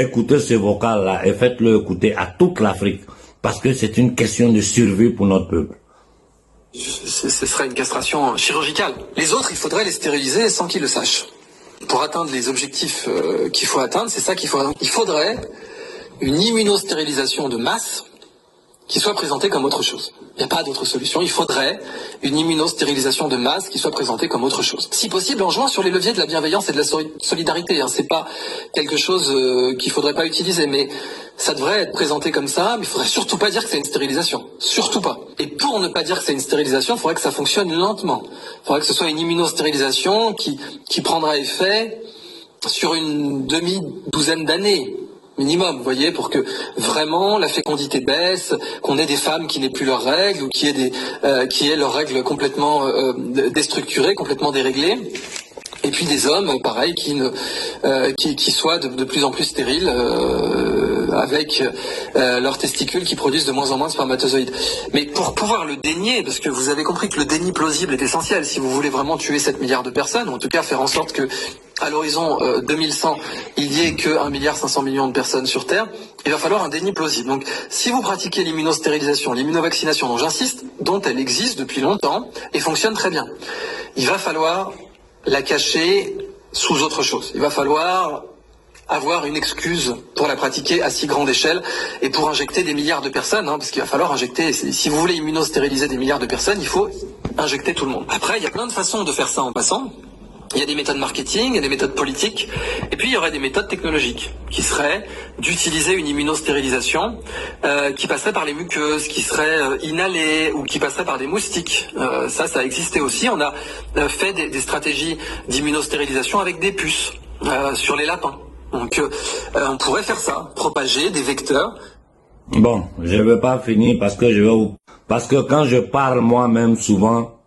écoutez ce vocal-là et faites-le écouter à toute l'Afrique, parce que c'est une question de survie pour notre peuple. Ce serait une castration chirurgicale. Les autres, il faudrait les stériliser sans qu'ils le sachent. Pour atteindre les objectifs qu'il faut atteindre, c'est ça qu'il faut atteindre. Il faudrait une immunostérilisation de masse qui soit présentée comme autre chose. Il n'y a pas d'autre solution. Il faudrait une immunostérilisation de masse qui soit présentée comme autre chose. Si possible, en jouant sur les leviers de la bienveillance et de la solidarité. C'est pas quelque chose qu'il faudrait pas utiliser, mais ça devrait être présenté comme ça. Mais il faudrait surtout pas dire que c'est une stérilisation. Surtout pas. Et pour ne pas dire que c'est une stérilisation, il faudrait que ça fonctionne lentement. Il faudrait que ce soit une immunostérilisation qui prendra effet sur une demi-douzaine d'années. Minimum, vous voyez, pour que vraiment la fécondité baisse, qu'on ait des femmes qui n'aient plus leurs règles ou qui aient leurs règles complètement déstructurées, complètement déréglées. Et puis des hommes, pareil, qui soient de plus en plus stériles avec leurs testicules qui produisent de moins en moins de spermatozoïdes. Mais pour pouvoir le dénier, parce que vous avez compris que le déni plausible est essentiel, si vous voulez vraiment tuer 7 milliards de personnes, ou en tout cas faire en sorte que à l'horizon 2100, il n'y ait que 1,5 milliard de personnes sur Terre, il va falloir un déni plausible. Donc, si vous pratiquez l'immunostérilisation, l'immunovaccination, dont j'insiste, dont elle existe depuis longtemps et fonctionne très bien, il va falloir la cacher sous autre chose. Il va falloir avoir une excuse pour la pratiquer à si grande échelle et pour injecter des milliards de personnes, parce qu'il va falloir injecter, si vous voulez immunostériliser des milliards de personnes, il faut injecter tout le monde. Après, il y a plein de façons de faire ça en passant. Il y a des méthodes marketing, il y a des méthodes politiques, et puis il y aurait des méthodes technologiques, qui seraient d'utiliser une immunostérilisation qui passerait par les muqueuses, qui serait inhalée, ou qui passerait par des moustiques. Ça a existé aussi. On a fait des stratégies d'immunostérilisation avec des puces sur les lapins. Donc on pourrait faire ça, propager des vecteurs. Bon, je ne vais pas finir parce que quand je parle moi-même souvent,